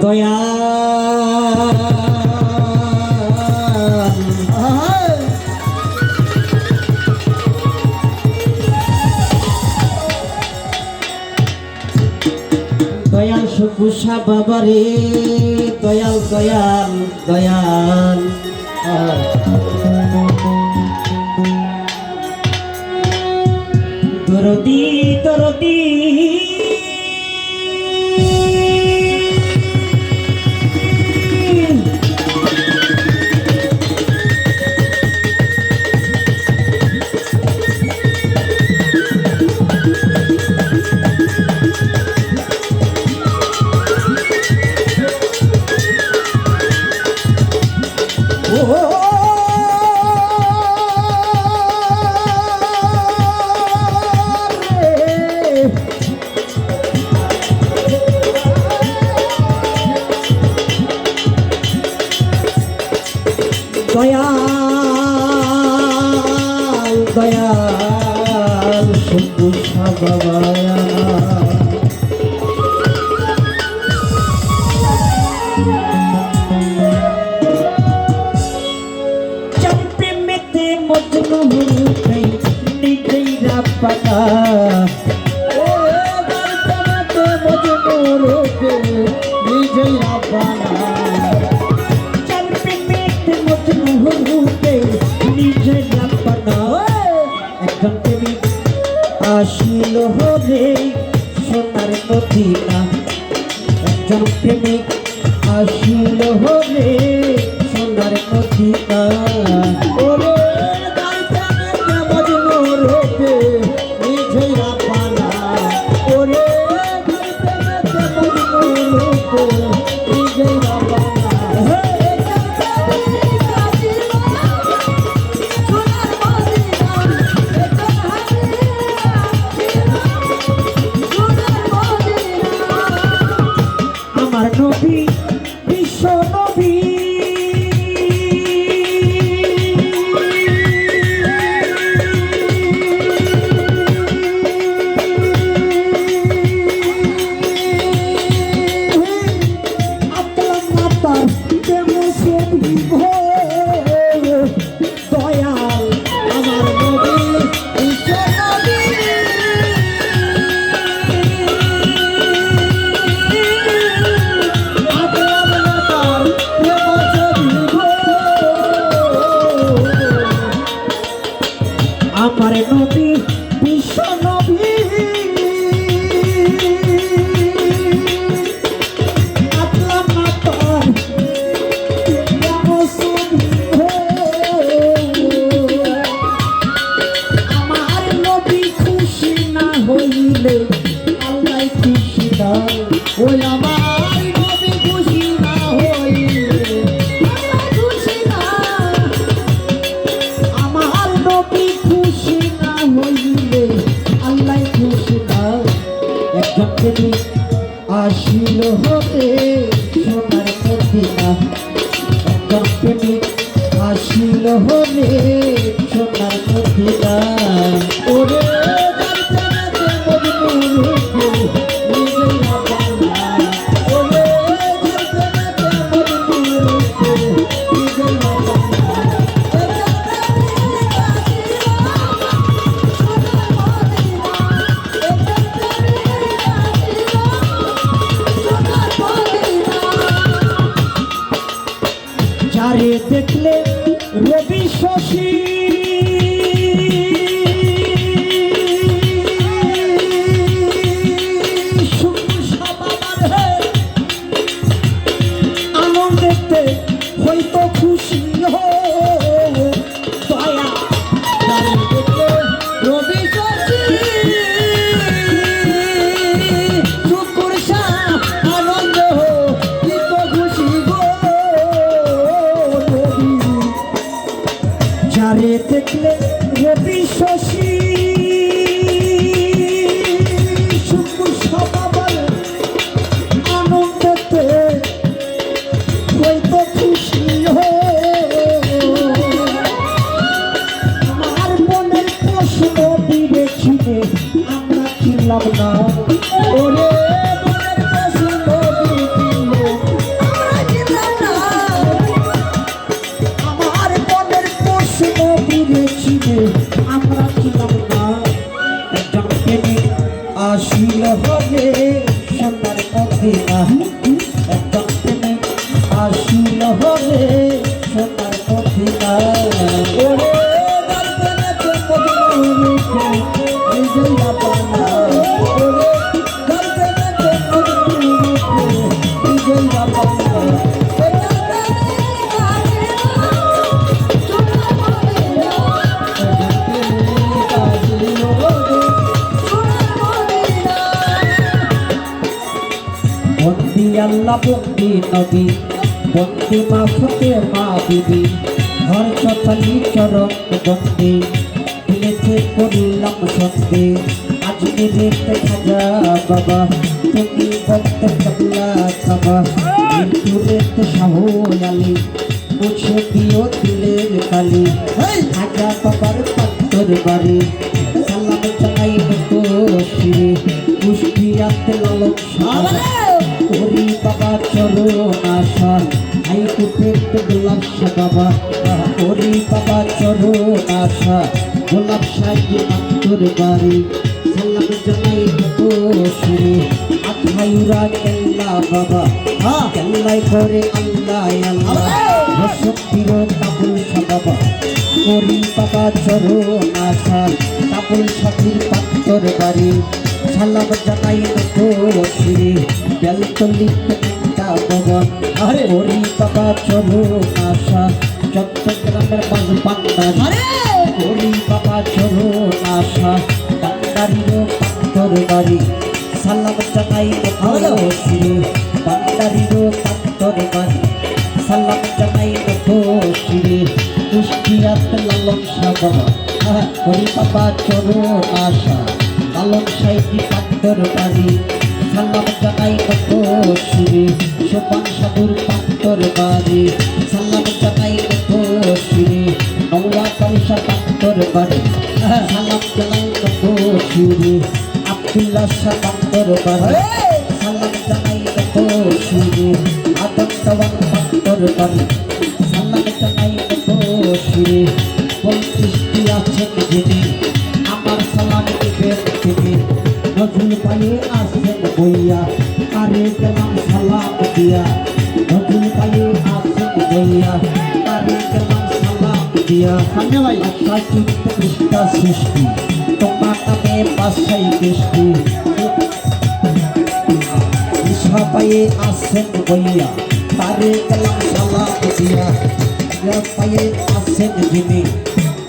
দয়া দয়াল সুকুষা বাবারে দয়াল দয়াল দয়াল দরদি দরদি দয়াল দয়াল সুকুষা বাবা চম্পেতে মজনু হই নিজেই রাপানা ও গর্তমতে মজনু রূপে নিজেই রাপানা একজন প্রেমিক আসিল রে সোনার মদিনা একজন প্রেমিক আসিল রে সোনার মদিনা ওরে মজনু রূপে নিজেই রাপানা ওরে মজনু রূপে নিজেই রাপানা নবী বিশ্ব নবী আপনার মাতার কেমন দয়াল আমার নবী বিশ্ব নবী আমার নবী বিশ্ব নবী আপনার মাতার আমার নবী খুশি না হইলে আল্লাহ খুশি না ওই আমার নবী খুশি না হইলে আল্লাহ খুশি না আমার নবী খুশি না হইলে আল্লাহ খুশি না একজন প্রেমিক আসিল হতে সোনার মদিনা একজন প্রেমিক আসিল হতে সোনার মদিনা ওরে যারে দেখলে রবি শশী আনন্দেতে হয়তো খুশি দয়া যারে দেখলে রবি শশী আনন্দ খুশি গো ছিলাম না ওরে মনের পাশে নদী ছিল আমরা ছিলাম না আমার মনের পাশে নদী ছিল আমরা ছিলাম না একজন প্রেমিক আসিল হবে সোনার মদিনা একজন প্রেমিক আসিল হবে সোনার মদিনা ওরে বন্দি আল্লাহ বন্দি নবী বন্দি মা ফতে মা বিবি ঘর চতালি চরণ বন্দি দিলেতে করিলাম সন্ধে আজমিরেতে খাজা বাবা তুমি বলতে কাবলা খাবা মৃত্যুরেতে শাহুল আলী মুছে দিও দিলের কালি খাজা বাবার পাত্তর বাড়ি সালাম জানাই তো শিরে কুষ্টিয়াতে লালন শাহ ওরি বাবা চরণ আশা আই কুটেতে গোলাপ শাহ বাবা ওরি বাবা চরণ আশা গোলাপ শাহী পাত্তর বাড়ি সালাম জানাই তো শিরে আখাইরা কেল্লা বাবা কেল্লাই করে আল্লাহ আল্লাহ রসত্তির কাবুল শাহ বাবা ওরি বাবা চরণ আশা কাবুল শাহীর পাত্তর বাড়ি সালাম জানাই তো শিরে বেলতলিতে একটা ভবন আরে ওরি বাবা চরণ আশা চট্টগ্রামের বাজ বান্দারি ওরি বাবা চরণ আশা বান্দারিরও পাত্তর বাড়ি সালাম জানাই তো শিরে বান্দারিরও পাত্তর বাড়ি সালাম জানাই তো শিরে কুষ্টিয়াতে লালন শাহ বাবা ওরি বাবা চরণ আশা লালন শাহী পাত্তর বাড়ি সালাম জানাই তো শিরে সোপান সাধুর পাত্তর বাড়ি সালাম জানাই তো শিরে নওয়া কালসা পাত্তর বাড়ি সালাম জানাই তো শিরে আব্দুল্লাহ শাহ পাত্তর বাড়ি সালাম জানাই তো শিরে আদম দেওয়ান পাত্তর বাড়ি সালাম জানাই তো শিরে বলতে আছেন যিনি আমার সালাম দিবেন তিনি নজরুল পায়ে আসেন বইয়া আরে গেলাম সালাম দিয়া নজরুল পায়ে আসেন বইয়া আরে গেলাম সালাম দিয়া সামনে ভাই আশা চিত্ত কৃষ্ণা সৃষ্টি তোমার নামে বাসাই বৃষ্টি ঈশা পায়ে আসেন বইয়া তারে গেলাম সালাম দিয়া পায়ে আসেন যিনি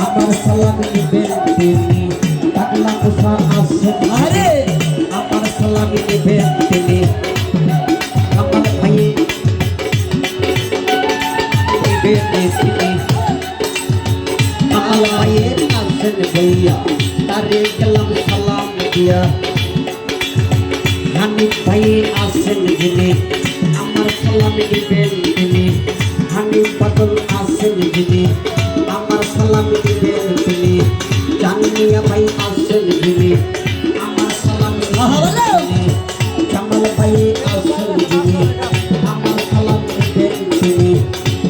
আমার সালাম দিবেন তিনি পাগলা মুসা আসেন আরে আমার সালাম দিবেন তিনি আমার ভাইয়ে দিবেন তিনি আমার ভাইয়ে আসেন বইয়া তারে গেলাম সালাম দিয়া হানিফ ভাইয়ে আসেন যিনি আমার সালাম দিবেন তিনি হানিফ পাগল আসেন যিনি আমার সালাম দিবেন তিনি জানিয়া ভাই আসেন যিনি আমার সালাম দিবেন জামাল ভাই আসেন যিনি আমার সালাম দিবেন তিনি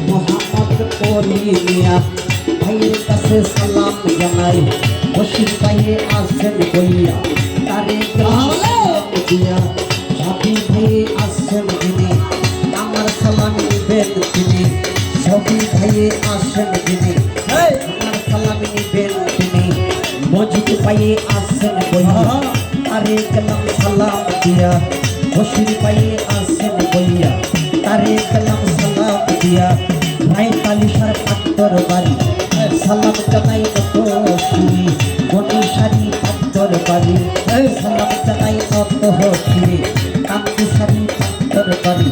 মোহাম্মদ কলিমিয়া ভাইয়ের কাছে সালাম জানাই বশির ভাইয়ে আসেন বইয়া তারে সালাম দিয়া সাবি ভাইয়ে আসেন যিনি আমার সালাম দিবেন তিনি সবি ভাইয়ে আসেন যিনি আমার সালাম দিবেন তিনি মজিদ ভাইয়ে আসেন বইয়া তারে গেলাম সালাম দিয়া বশির ভাইয়ে আসেন বইয়া তারে গেলাম সালাম দিয়া ভাই তালিশার পাত্তর বাড়ি সালাম জানাই তো শুনি বনিশারি পাত্তর বাড়ি সালাম জানাই তো শুনি কামকুশারি পাত্তর বাড়ি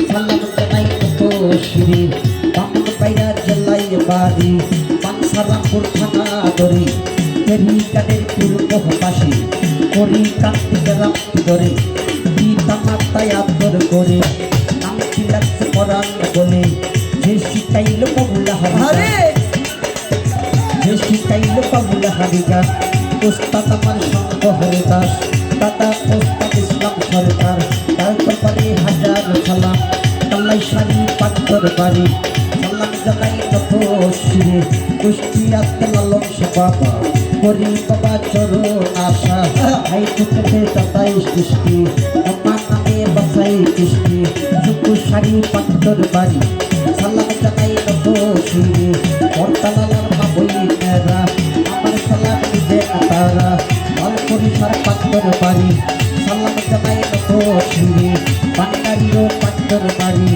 সালাম জানাই তো শুনি বামন বাইরা জেলাই বাড়ি পানসারামপুর থানা দরি তেরি কাদের পূর্ব পাশে করি কার্তিক রাম ধরে পিতা মাতায় আদর করে নাম ছিলাচ্ছে পরাণ বলে যে শিখাইল বাবুলা হারে যে শিখাইল বাবুলা হারিকা উস্তাদ আমার সঙ্গ হরে দাস দাদা ওস্তাদ ইসলাম সরকার তার দরবারে হাজার সালাম কালাই শাড়ি পাথর বাড়ি সালাম জানাই নত শিরে কুষ্টিয়াতে লালন বাবা করি বাবা চরণ আশা হাই কুটে দাদাই সৃষ্টি আমার নামে বাসাই কৃষ্টি শুকু শাড়ি পাথর বাড়ি সালাম জানাই নত শিরে বর্তালার বাবুই মেরা আমার সালাম দিবে তারা পরিসার পাথর বাড়ি সালাম জানাই নত শিরে বান্ডারিও পাথর বাড়ি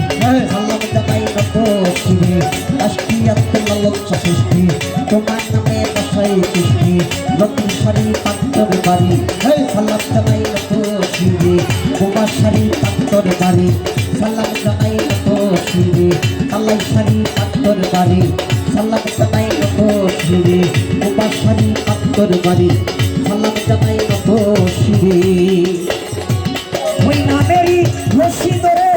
সালাম জানাই নত শিরে রাষ্ট্রীয়াতে লালন সৃষ্টি তোমার নামে বাসাই কৃষ্টি নতুন শাড়ি পাথর বাড়ি সালাম জানাই নত শিরে বোমা শাড়ি পাথর বাড়ি সালাম জানাই নত শিরে কালাই শাড়ি পাথর বাড়ি সালাম জানাই নত শিরে বোমা শাড়ি পাথর বাড়ি সালাম জানাই নত শিরে ওই নামেরই রশি ধরে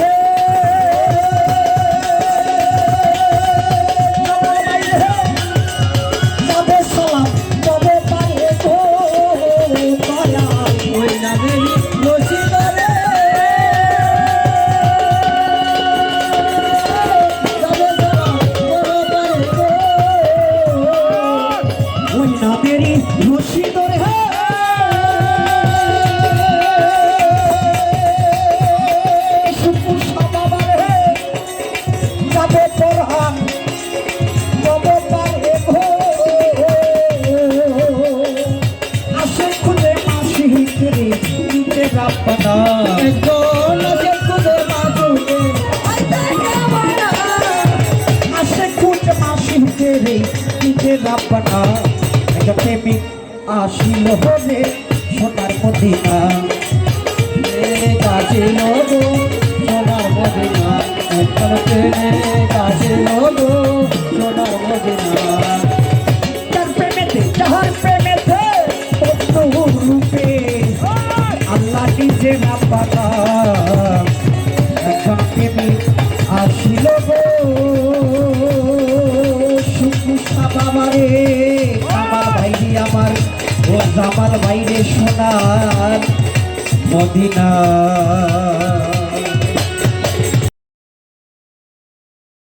যাবে সালাম তবে পারে গো দয়া ওই নামেরই রশি ধরে যাবে সালাম তবে পারে গো ওই নামেরই রশি ধরে প্রেমিক আসিল হলে সোনার মদিনা কাছিল গো সোনার মদিনা কাছিল গো সোনার মদিনা যার প্রেমেতে রূপে আল্লাহ নিজে না পাতা একজন প্রেমিক আসিল গো শুকু বাবারে আমার ভাইরে আমার ও জামাল ভাইরে সোনার মদিনা।